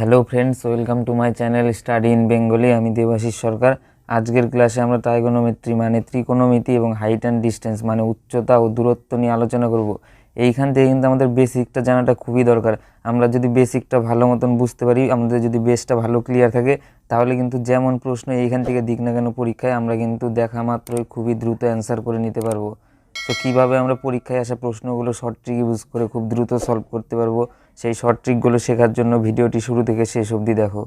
Hello friends, welcome to my channel study in Bengali. আমি দেবাশিস সরকার। আজকের ক্লাসে আমরা ট্রাইগোনোমেট্রি মানে ত্রিকোণমিতি এবং হাইট অ্যান্ড ডিস্টেন্স মানে উচ্চতা ও দূরত্ব নিয়ে আলোচনা করব। এইখান থেকে কিন্তু আমাদের বেসিকটা জানাটা খুবই দরকার। আমরা যদি বেসিকটা ভালো মতন বুঝতে পারি, আমাদের যদি বেসটা ভালো ক্লিয়ার থাকে, তাহলে কিন্তু যেমন প্রশ্ন এইখান থেকে দিক না কেন পরীক্ষায় আমরা কিন্তু দেখা মাত্রই খুবই দ্রুত অ্যান্সার করে নিতে পারবো। তো কীভাবে আমরা পরীক্ষায় আসা প্রশ্নগুলো শর্ট ট্রিক ইউজ করে খুব দ্রুত সলভ করতে পারবো, সেই শর্ট ট্রিকগুলো শেখার জন্য ভিডিওটি শুরু থেকে শেষ অবধি দেখো।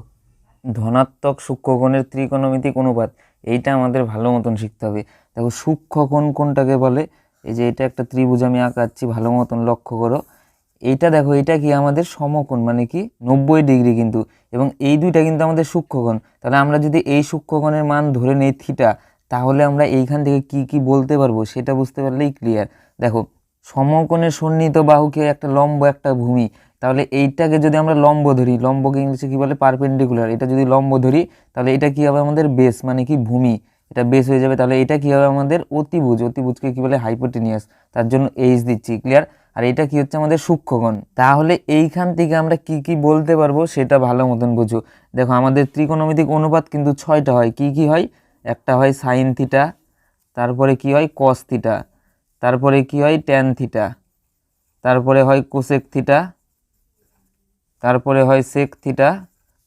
ধনাত্মক সূক্ষ্মকোণের ত্রিকোণমিতিক অনুপাত, এইটা আমাদের ভালো মতন শিখতে হবে। দেখো সূক্ষ্মকোণ কোনটাকে বলে, এই যে এটা একটা ত্রিভুজ আমি আঁকাচ্ছি, ভালো মতন লক্ষ্য করো। এইটা দেখো, এটা কি আমাদের সমকোণ মানে কি 90 ডিগ্রি কিন্তু, এবং এই দুইটা কিন্তু আমাদের সূক্ষ্মকোণ। তাহলে আমরা যদি এই সূক্ষ্মকোণের মান ধরে নেই থিটা, তাহলে আমরা এইখান থেকে কি কি বলতে পারবো সেটা বুঝতে পারলেই ক্লিয়ার। দেখো সমকোণের সন্নিহিত বাহুকে একটা লম্ব একটা ভূমি, তাহলে এইটাকে যদি আমরা লম্ব ধরি, লম্বকে ইংলিশে কী বলে পারপেন্ডিকুলার, এটা যদি লম্ব ধরি তাহলে এটা কী হবে আমাদের বেস মানে কি ভূমি, এটা বেস হয়ে যাবে। তাহলে এটা কী হবে আমাদের অতিভুজ, অতিভুজকে কী বলে হাইপোটেনিয়াস, তার জন্য এইচ দিচ্ছি, ক্লিয়ার। আর এটা কি হচ্ছে আমাদের সূক্ষ্মকোণ। তাহলে এইখান থেকে আমরা কি কি বলতে পারবো সেটা ভালো মতন বুঝো। দেখো আমাদের ত্রিকোণমিতিক অনুপাত কিন্তু 6টা হয়। কি কি হয়? একটা হয় সাইন থিটা, তারপরে কি হয় কস থিটা, তারপরে কি হয় ট্যান থিটা, তারপরে হয় কোসেক থিটা, তারপরে হয় সেক থিটা,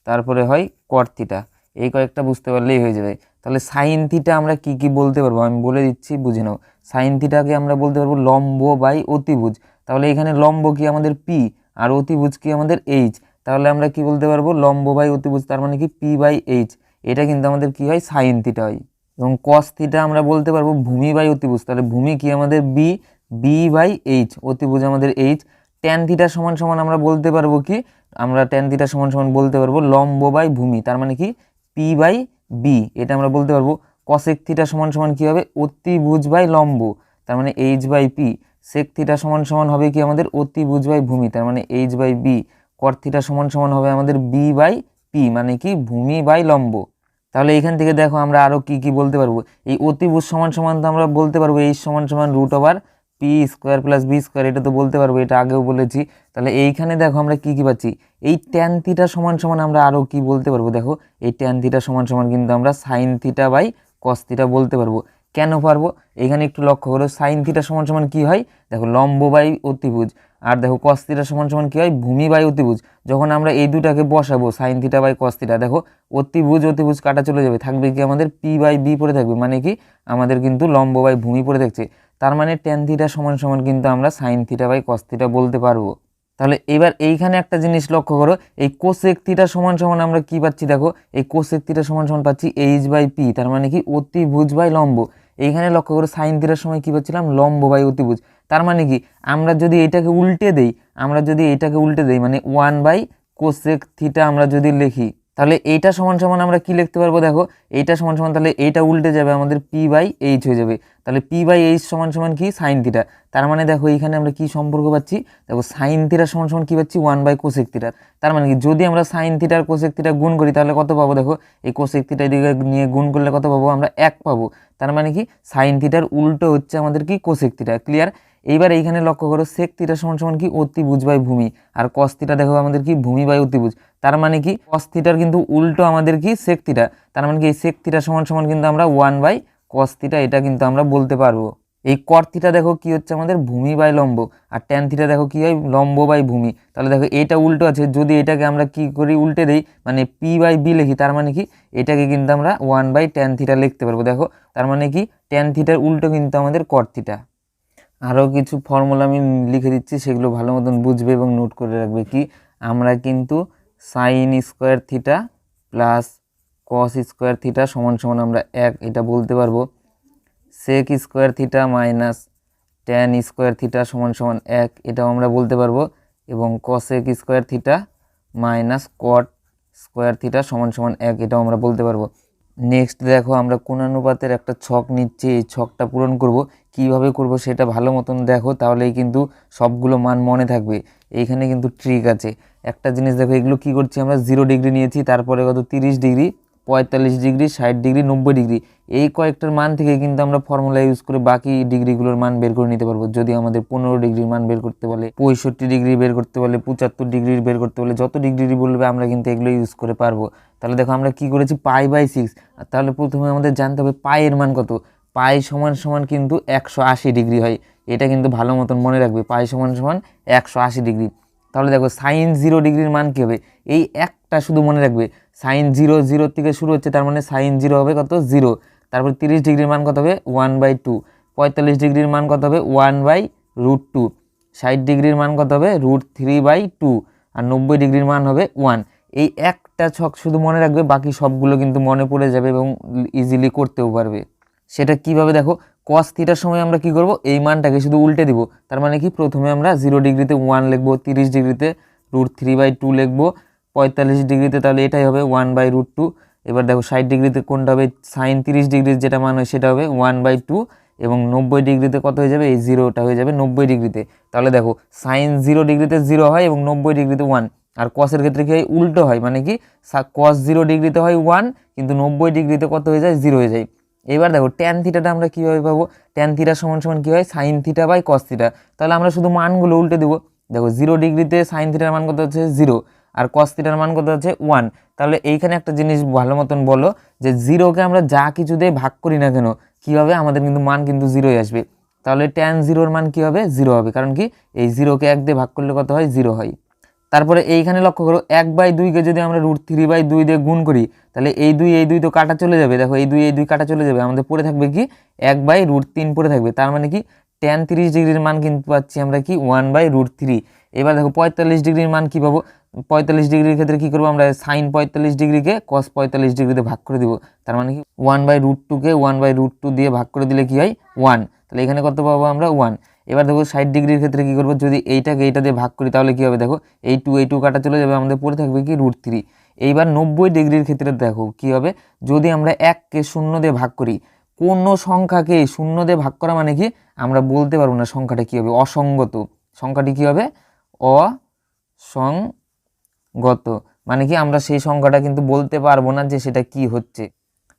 তারপরে হয় কট থিটা। এই কয়েকটা বুঝতে পারলেই হয়ে যাবে। তাহলে সাইন থিটা আমরা কি কি বলতে পারবো আমি বলে দিচ্ছি, বুঝে নাও। সাইন থিটাকে আমরা বলতে পারবো লম্ব বাই অতিভুজ। তাহলে এখানে লম্ব কি আমাদের পি আর অতিভুজ কি আমাদের এইচ। তাহলে আমরা কি বলতে পারবো লম্ব বাই অতিভুজ, তার মানে কি পি বাই এইচ। এটা কিন্তু আমাদের কি হয় সাইন থিটা হয়। এবং কস থিটা আমরা বলতে পারবো ভূমি বাই অতিভুজ। তাহলে ভূমি কি আমাদের বি, বি বাই এইচ, অতিভুজ আমাদের এইচ। ট্যান থিটা সমান সমান আমরা বলতে পারবো কি, আমরা ট্যান থিটা সমান সমান বলতে পারবো লম্ব বাই ভূমি, তার মানে কি পি বাই বি, এটা আমরা বলতে পারবো। কসেক থিটা সমান সমান কি হবে অতিভুজ বাই লম্ব, তার মানে H by P. Sec theta সমান সমান হবে কি আমাদের অতিভুজ বাই ভূমি, তার মানে H by B. Cot theta সমান সমান হবে আমাদের বি বাই পি, মানে কি ভূমি বাই লম্ব। তাহলে এখান থেকে দেখো আমরা আরও কি কি বলতে পারবো। এই অতিভুজ সমান সমান তো আমরা বলতে পারবো এইচ সমান সমান root over P square plus B square, এটা তো বলতে পারবো, এটা আগেও বলেছি। তাহলে এইখানে দেখো আমরা কি কি পাচ্ছি, এই ট্যান থিটা সমান সমান আমরা আরও কি বলতে পারবো। দেখো এই ট্যান থিটা সমান সমান কিন্তু আমরা sine theta by cos theta বলতে পারবো। কেন পারবো এখানে একটু লক্ষ্য করো। সাইন থিটা সমান সমান কী হয়, দেখো লম্ব বাই অতিভুজ। আর দেখো কস থিটা সমান সমান কী হয় ভূমি বাই অতিভুজ। যখন আমরা এই দুটাকে বসাবো sine theta by cos theta, দেখো অতিভুজ অতিভুজ কাটা চলে যাবে, থাকবে কি আমাদের পি বাই বি পড়ে থাকবে, মানে কি আমাদের কিন্তু লম্ব বাই ভূমি পড়ে থাকছে। তার মানে ট্যান থিটা সমান সমান কিন্তু আমরা sine theta by cos theta বলতে পারবো। তাহলে এবার এইখানে একটা জিনিস লক্ষ্য করো, এই কোসেক থিটা সমান সমান আমরা কি পাচ্ছি, দেখো এই কোসেক থিটা সমান সমান পাচ্ছি এইচ বাই পি, তার মানে কি অতিভুজ বাই লম্ব। এইখানে লক্ষ্য করো সাইন থিটার সময় কি পাচ্ছিলাম লম্ব বাই অতিভুজ, তার মানে কি আমরা যদি এটাকে উল্টে দেই, মানে 1 বাই কোসেক থিটা আমরা যদি লিখি, তাহলে এইটা সমান সমান আমরা কি লিখতে পারবো, দেখো এইটা সমান সমান, তাহলে এইটা উল্টে যাবে আমাদের পি বাই এইচ হয়ে যাবে। তাহলে পি বাই এইচ সমান সমান কি সাইন থিটা। তার মানে দেখো এইখানে আমরা কি সম্পর্ক পাচ্ছি, দেখো সাইন থিটা সমান সমান কি পাচ্ছি 1 বাই কোসেক থিটা। তার মানে কি যদি আমরা সাইন থিটা আর কোসেক থিটা গুণ করি তাহলে কত পাবো, দেখো এই কোসেক থিটা এদিকে নিয়ে গুণ করলে কত পাবো আমরা 1 পাবো। তার মানে কি সাইন থিটার উল্টো হচ্ছে আমাদের কি কোসেক থিটা, ক্লিয়ার। এইবার এইখানে লক্ষ্য করো সেক থিটা সমান সমান কি অতিভুজ বাই ভূমি, আর কস থিটা দেখো আমাদের কি ভূমি বাই অতিভুজ। তার মানে কি কস থিটার কিন্তু উল্টো আমাদের কি সেক থিটা, তার মানে কি এই সেক থিটা সমান সমান কিন্তু আমরা 1 বাই কস থিটা, এটা কিন্তু আমরা বলতে পারবো। এই কট থিটা দেখো কি হচ্ছে আমাদের ভূমি বাই লম্ব, আর ট্যান থিটা দেখো কি হয় লম্ব বাই ভূমি। তাহলে দেখো এটা উল্টো আছে, যদি এটাকে আমরা কি করি উল্টে দেই, মানে পি বাই বি লিখি, তার মানে কি এটাকে কিন্তু আমরা 1 বাই ট্যান থিটা লিখতে পারবো। দেখো তার মানে কি ট্যান থিটার উল্টো কিন্তু আমাদের কট থিটা। আরও কিছু ফর্মুলা আমি লিখে দিচ্ছি, সেগুলো ভালো মতন বুঝবে এবং নোট করে রাখবে। কি আমরা কিন্তু sine square theta plus cos square theta সমান সমান আমরা 1 এটা বলতে পারবো। Sec square theta minus tan square theta সমান সমান 1 এটাও আমরা বলতে পারবো। এবং cosec square theta minus cot square theta সমান সমান 1 এটাও আমরা বলতে পারবো। নেক্সট দেখো আমরা কোণানুপাতের একটা ছক নিচ্ছি, এই ছকটা পূরণ করব। কিভাবে করব সেটা ভালো মতন দেখো, তাহলেই কিন্তু সবগুলো মান মনে থাকবে। এইখানে কিন্তু ট্রিক আছে একটা জিনিস, দেখো এগুলো কি করছি আমরা 0 ডিগ্রি নিয়েছি, তারপরে কত 30 ডিগ্রি, 45 ডিগ্রি, 60 ডিগ্রি, 90 ডিগ্রি, এই কয়েকটার মান থেকে কিন্তু আমরা ফর্মুলা ইউজ করে বাকি ডিগ্রিগুলোর মান বের করে নিতে পারবো। যদি আমাদের 15 ডিগ্রির মান বের করতে বলে, 65 ডিগ্রি বের করতে বলে, 75 ডিগ্রির বের করতে বলে, যত ডিগ্রি বলবে আমরা কিন্তু এগুলো ইউজ করে পারবো। তাহলে দেখো আমরা কি করেছি, π/6। তাহলে প্রথমে আমাদের জানতে হবে পায়ের মান কত। পাই সমান সমান কিন্তু 180 ডিগ্রি হয়, এটা কিন্তু ভালো মতন মনে রাখবে, পাই সমান সমান 180 ডিগ্রি। তাহলে দেখো sin 0 ডিগ্রির মান কী হবে, এই একটা শুধু মনে রাখবে, sin 0 0 থেকে শুরু হচ্ছে, তার মানে sin 0 হবে কত, 0। তারপর 30 ডিগ্রির মান কত হবে 1/2, 45 ডিগ্রির মান কত হবে 1/√2, 60 ডিগ্রির মান কত হবে √3/2, আর 90 ডিগ্রির মান হবে 1। এই একটা ছক শুধু মনে রাখবে, বাকি সবগুলো কিন্তু মনে পড়ে যাবে এবং ইজিলি করতেও পারবে। সেটা কিভাবে দেখো, cos থিটার সময় আমরা কি করব, এই মানটাকে শুধু উল্টে দিব। তার মানে কি, প্রথমে আমরা 0 ডিগ্রিতে 1 লিখবো, 30 ডিগ্রিতে √3/2 লিখবো, 45 ডিগ্রিতে তাহলে এটাই হবে 1/√2। এবার দেখো 60 ডিগ্রিতে কোনটা হবে, sin 30 ডিগ্রির যেটা মান হয় সেটা হবে 1/2, এবং 90 ডিগ্রিতে কত হয়ে যাবে, এই 0টা হয়ে যাবে 90 ডিগ্রিতে। তাহলে দেখো sin 0 ডিগ্রিতে 0 হয় এবং 90 ডিগ্রিতে 1, আর কসের ক্ষেত্রে কি হয়, উল্টো হয়, মানে কি cos 0 ডিগ্রিতে হয় 1, কিন্তু 90 ডিগ্রিতে কত হয়ে যায়, 0 হয়ে যায়। এবার দেখো ট্যান থিটাটা আমরা কীভাবে পাবো, ট্যান থিটা সমান সমান কী হয়, sine theta by cos theta. তাহলে আমরা শুধু মানগুলো উল্টে দেবো। দেখো 0 ডিগ্রিতে সাইন থিটার মান কত হচ্ছে 0, আর কস থিটার মান কত হচ্ছে 1। তাহলে এইখানে একটা জিনিস ভালো মতন বলো, যে 0কে আমরা যা কিছু দিয়ে ভাগ করি না কেন কী হবে, আমাদের কিন্তু মান কিন্তু 0ই আসবে। তাহলে ট্যান 0-র মান কী হবে, 0 হবে, কারণ কি এই 0কে 1 দিয়ে ভাগ করলে কত হয়, 0 হয়। তারপরে এইখানে লক্ষ্য করো, 1/2কে যদি আমরা √3/2 দিয়ে গুণ করি, তাহলে এই 2 তো কাটা চলে যাবে। দেখো এই 2 কাটা চলে যাবে, আমাদের পড়ে থাকবে কি 1/√3 পড়ে থাকবে। তার মানে কি ট্যান 30 ডিগ্রির মান কিন্তু পাচ্ছি আমরা কি 1/√3। এবার দেখো 45 ডিগ্রির মান কি পাবো, 45 ডিগ্রির ক্ষেত্রে কি করবো আমরা, সাইন 45 ডিগ্রিকে কস 45 ডিগ্রিতে ভাগ করে দিব। তার মানে কি 1/√2কে 1/√2 দিয়ে ভাগ করে দিলে কি হয় 1। তাহলে এখানে কত পাবো আমরা 1। এবার দেখো 60 ডিগ্রির ক্ষেত্রে কী করবো, যদি এইটাকে এইটা দিয়ে ভাগ করি তাহলে কী হবে, দেখো এই 2 কাটা চলে যাবে, আমাদের পড়ে থাকবে কি √3। এইবার 90 ডিগ্রির ক্ষেত্রে দেখো কী হবে, যদি আমরা 1কে 0 দিয়ে ভাগ করি, কোনো সংখ্যাকে 0 দিয়ে ভাগ করা মানে কি আমরা বলতে পারবো না সংখ্যাটা কী হবে, অসঙ্গত। সংখ্যাটি কী হবে, অসঙ্গত, মানে কি আমরা সেই সংখ্যাটা কিন্তু বলতে পারবো না যে সেটা কি হচ্ছে।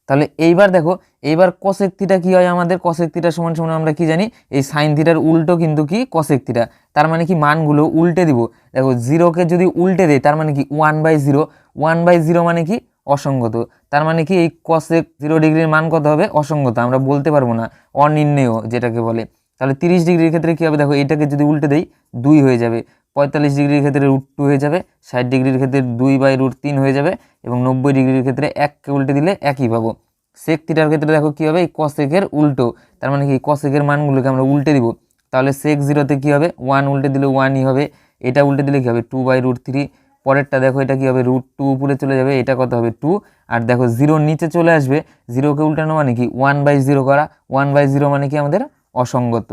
তাহলে এইবার দেখো, এইবার cosec থিটা কি হয় আমাদের, cosec থিটা সমান সমান আমরা কি জানি, এই sin থিটার উল্টো কিন্তু কি cosec থিটা। তার মানে কি মানগুলো উল্টে দিব। দেখো 0কে যদি উল্টে দেয় তার মানে কি 1/0, 1/0 মানে কি অসঙ্গত। তার মানে কি এই cosec 0 ডিগ্রির মান কত হবে, অসঙ্গত, আমরা বলতে পারবো না, অনির্ণেয় যেটাকে বলে। তাহলে 30 ডিগ্রির ক্ষেত্রে কী হবে, দেখো এটাকে যদি উল্টে দেই 2 হয়ে যাবে, 45 ডিগ্রির ক্ষেত্রে √2 হয়ে যাবে, 60 ডিগ্রির ক্ষেত্রে 2/√3 হয়ে যাবে, এবং 90 ডিগ্রির ক্ষেত্রে 1কে উল্টে দিলে 1ই পাবো। সেক থিটার ক্ষেত্রে দেখো কী হবে, এই কসেকের উল্টো, তার মানে কি কসেকের মানগুলোকে আমরা উল্টে দিব। তাহলে সেক 0তে কী হবে, 1 উল্টে দিলে 1ই হবে, এটা উল্টে দিলে কী হবে 2/√3। পরেরটা দেখো এটা কী হবে, √2 উপরে চলে যাবে, এটা কত হবে 2। আর দেখো 0 নিচে চলে আসবে, 0কে উল্টানো মানে কি 1/0 করা, 1/0 মানে কি আমাদের অসঙ্গত।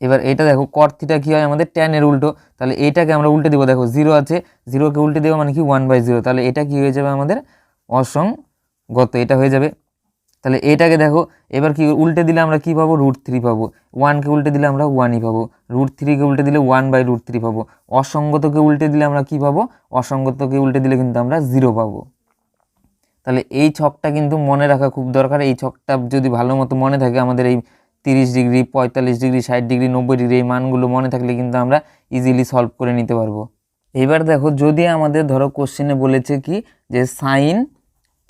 এবার এটা দেখো কট থিটা কী হয় আমাদের ট্যানের উল্টো, তাহলে এইটাকে আমরা উল্টে দেবো। দেখো 0 আছে, 0কে উল্টে দেবো মানে কি 1/0, তাহলে এটা কি হয়ে যাবে আমাদের অসঙ্গত, এটা হয়ে যাবে। তাহলে এটাকে দেখো এবার কি উল্টে দিলে আমরা কি পাবো, √3 পাবো। 1কে উল্টে দিলে আমরা 1ই পাবো, √3কে উল্টে দিলে 1/√3 পাবো। অসঙ্গতকে উল্টে দিলে আমরা কি পাবো, অসঙ্গতকে উল্টে দিলে কিন্তু আমরা 0 পাবো। তাহলে এই ছকটা কিন্তু মনে রাখা খুব দরকার। এই ছকটা যদি ভালো মতো মনে থাকে, আমাদের এই 30 ডিগ্রি, 45 ডিগ্রি, 60 ডিগ্রি, 90 ডিগ্রি এই মানগুলো মনে থাকলে কিন্তু আমরা ইজিলি সলভ করে নিতে পারবো। এবার দেখো যদি আমাদের ধরো কোশ্চেনে বলেছে কি যে সাইন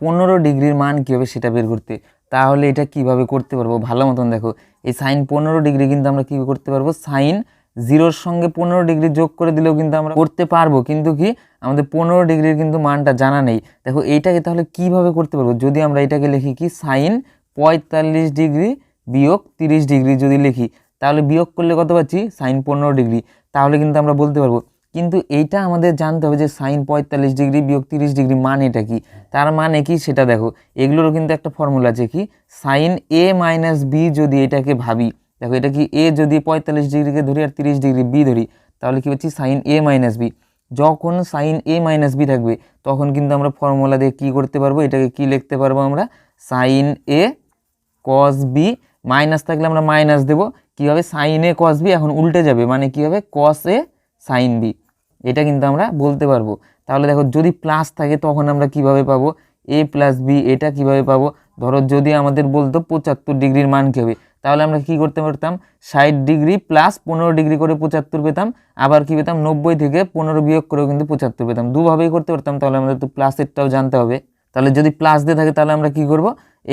15 ডিগ্রির মান কী হবে সেটা বের করতে, তাহলে এটা কিভাবে করতে পারবো ভালো মতন দেখো। এই সাইন 15 ডিগ্রি কিন্তু আমরা কী করতে পারবো, সাইন 0-র সঙ্গে 15 ডিগ্রি যোগ করে দিলেও কিন্তু আমরা করতে পারবো, কিন্তু কি আমাদের 15 ডিগ্রির কিন্তু মানটা জানা নেই। দেখো এইটাকে তাহলে কিভাবে করতে পারবো, যদি আমরা এটাকে লিখি কি সাইন 45 ডিগ্রি বিয়োগ 30 ডিগ্রি যদি লিখি, তাহলে বিয়োগ করলে কত পাচ্ছি, সাইন 15 ডিগ্রি, তাহলে কিন্তু আমরা বলতে পারবো। কিন্তু এইটা আমাদের জানতে হবে যে সাইন 45 ডিগ্রি বিয়োগ 30 ডিগ্রি মান এটা কি, তার মানে কি সেটা দেখো। এগুলোরও কিন্তু একটা ফর্মুলা আছে কি, সাইন a মাইনাস বি, যদি এটাকে ভাবি, দেখো এটা কি a যদি 45 ডিগ্রিকে ধরি আর 30 ডিগ্রি বি ধরি, তাহলে কি হচ্ছে সাইন a মাইনাস বি। যখন সাইন a মাইনাস বি থাকবে তখন কিন্তু আমরা ফর্মুলা দিয়ে কী করতে পারবো, এটাকে কি লিখতে পারবো আমরা, sine a cos B, minus থাকলে আমরা মাইনাস দেবো, কী হবে সাইন a কস বি, এখন উল্টে যাবে মানে কী হবে কস a সাইন বি, এটা কিন্তু আমরা বলতে পারবো। তাহলে দেখো যদি প্লাস থাকে তখন আমরা কিভাবে পাবো এ প্লাস বি, এটা কিভাবে পাবো, ধরো যদি আমাদের বলতো 75 ডিগ্রির মান কী হবে, তাহলে আমরা কি করতে পারতাম 60 ডিগ্রি প্লাস 15 ডিগ্রি করে 75 পেতাম, আবার কি পেতাম 90 থেকে 15 বিয়োগ করেও কিন্তু 75 পেতাম, দুভাবেই করতে পারতাম। তাহলে আমাদের তো প্লাসেরটাও জানতে হবে। তাহলে যদি প্লাস দিয়ে থাকে তাহলে আমরা কি করব,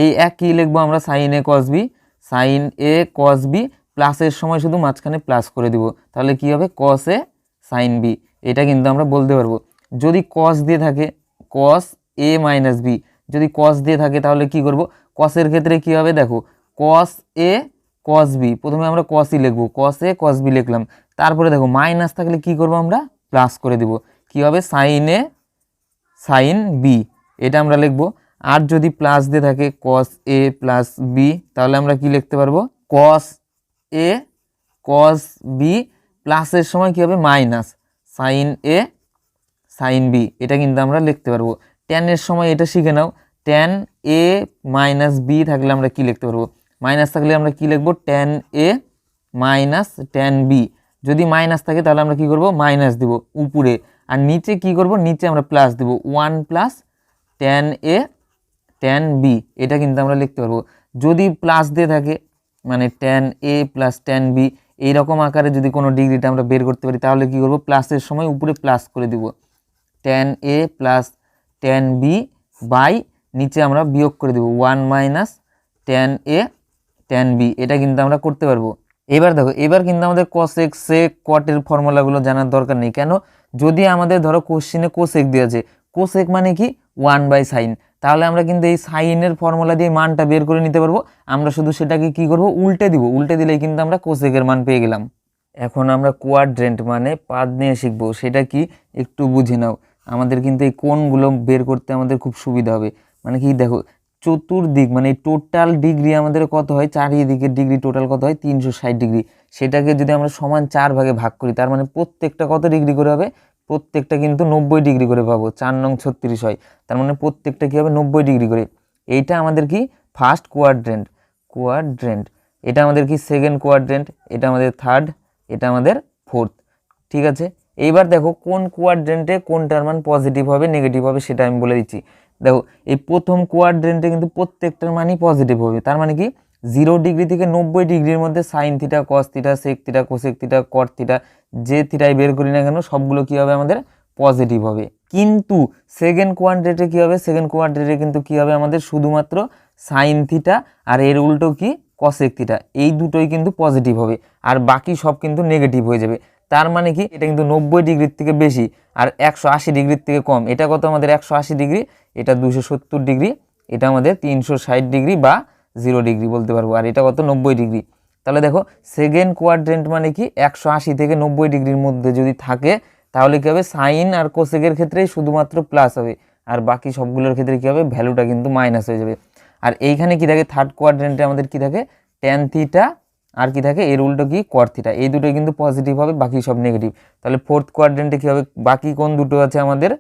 এই এক কি লিখবো আমরা সাইন এ কস বি, সাইন এ কস বি, প্লাসের সময় শুধু মাঝখানে প্লাস করে দিব, তাহলে কি হবে কস এ সাইন বি, এটা কিন্তু আমরা বলতে পারবো। যদি কস দিয়ে থাকে কস এ মাইনাস বি, যদি কস দিয়ে থাকে তাহলে কি করব, কসের ক্ষেত্রে কি হবে দেখো কস এ কস বি, প্রথমে আমরা কসই লিখবো, কস এ কস বি লিখলাম, তারপরে দেখো মাইনাস থাকলে কি করব আমরা প্লাস করে দিব, কি হবে সাইন এ সাইন বি, এটা আমরা লিখবো। আর যদি প্লাস দিয়ে থাকে কস এ প্লাস বি, তাহলে আমরা কি লিখতে পারবো কস এ কস বি, প্লাসের সময় কি হবে মাইনাস সাইন এ সাইন বি, এটা কিন্তু আমরা লিখতে পারবো। ট্যানের সময় এটা শিখে নাও, ট্যান এ মাইনাস বি থাকলে আমরা কি লিখতে পারবো, মাইনাস থাকলে আমরা কি লিখবো tan A minus tan B, যদি মাইনাস থাকে তাহলে আমরা কি করব মাইনাস দিব উপরে, আর নিচে কি করব নিচে আমরা প্লাস দিব 1 plus tan A tan B, এটা কিন্তু আমরা লিখতে পারবো। যদি প্লাস দিয়ে থাকে মানে tan A plus tan B এইরকম আকারে যদি কোনো ডিগ্রিটা আমরা বের করতে পারি, তাহলে কি করব প্লাসের সময় উপরে প্লাস করে দিব, tan A plus tan B by নিচে আমরা বিয়োগ করে দেব 1 minus tan A tan B, এটা কিন্তু আমরা করতে পারবো। এবার দেখো এবার কিন্তু আমাদের কসেক সেক কটের ফর্মুলাগুলো জানার দরকার নেই, কেন যদি আমাদের ধরো কোশ্চিনে কোসেক দিয়েছে, কোসেক মানে কি 1/sin, তাহলে আমরা কিন্তু এই সাইনের ফর্মুলা দিয়ে মানটা বের করে নিতে পারবো, আমরা শুধু সেটাকে কি করব উল্টে দিব, উল্টে দিলেই কিন্তু আমরা কোসেকের মান পেয়ে গেলাম। এখন আমরা কোয়াড্রেন্ট মানে পাদ নিয়ে শিখবো, সেটা কি একটু বুঝে নাও। আমাদের কিন্তু এই কোণগুলো বের করতে আমাদের খুব সুবিধা হবে, মানে কি দেখো চতুর্দিক মানে টোটাল ডিগ্রি আমাদের কত হয়, চারিদিকের ডিগ্রি টোটাল কত হয় 360 ডিগ্রি, সেটাকে যদি আমরা সমান 4 ভাগে ভাগ করি, তার মানে প্রত্যেকটা কত ডিগ্রি করে হবে, প্রত্যেকটা কিন্তু 90 ডিগ্রি করে পাবো, 4 নং 36 হয়, তার মানে প্রত্যেকটা কী হবে 90 ডিগ্রি করে। এইটা আমাদের কি ফার্স্ট কোয়াড্রেন্ট, কোয়াড্রেন্ট, এটা আমাদের কি সেকেন্ড কোয়াড্রেন্ট, এটা আমাদের থার্ড, এটা আমাদের ফোর্থ, ঠিক আছে। এইবার দেখো কোন কোয়াড্রেন্টে কোনটার মান পজিটিভ হবে নেগেটিভ হবে সেটা আমি বলে দিচ্ছি। দেখো এই প্রথম কোয়াড্রেন্টে কিন্তু প্রত্যেকটার মানই পজিটিভ হবে, তার মানে কি 0 ডিগ্রি থেকে 90 ডিগ্রির মধ্যে sine theta cos theta sec theta cosec theta cot theta যে থিটাই বের করি না কেন সবগুলো কী হবে আমাদের পজিটিভ হবে। কিন্তু সেকেন্ড কোয়াড্রেন্টে কী হবে, সেকেন্ড কোয়াড্রেন্টে কিন্তু কী হবে আমাদের শুধুমাত্র সাইন থিটা আর এর উল্টো কি কসেক থিটা, এই দুটোই কিন্তু পজিটিভ হবে, আর বাকি সব কিন্তু নেগেটিভ হয়ে যাবে। তার মানে কি এটা কিন্তু 90 ডিগ্রির থেকে বেশি আর 180 ডিগ্রির থেকে কম, এটা কত আমাদের 180 ডিগ্রি, এটা 270 ডিগ্রি, এটা আমাদের 360 ডিগ্রি বা 0 ডিগ্রি বলতে পারবো, আর এটা কত 90 ডিগ্রি। তাহলে দেখো সেকেন্ড কোয়াড্রেন্ট মানে কি 180 থেকে 90 ডিগ্রির মধ্যে যদি থাকে তাহলে কী হবে সাইন আর কোসেকের ক্ষেত্রে শুধুমাত্র প্লাস হবে, আর বাকি সবগুলোর ক্ষেত্রে কী হবে ভ্যালুটা কিন্তু মাইনাস হয়ে যাবে। আর এইখানে কি থাকে থার্ড কোয়াড্রেন্টে আমাদের কি থাকে ট্যান থিটা আর কি থাকে এর উল্টো কি কট থিটা, এই দুটোই কিন্তু পজিটিভ হবে, বাকি সব নেগেটিভ। তাহলে ফোর্থ কোয়াড্রেন্টে কী হবে বাকি কোন দুটো আছে আমাদের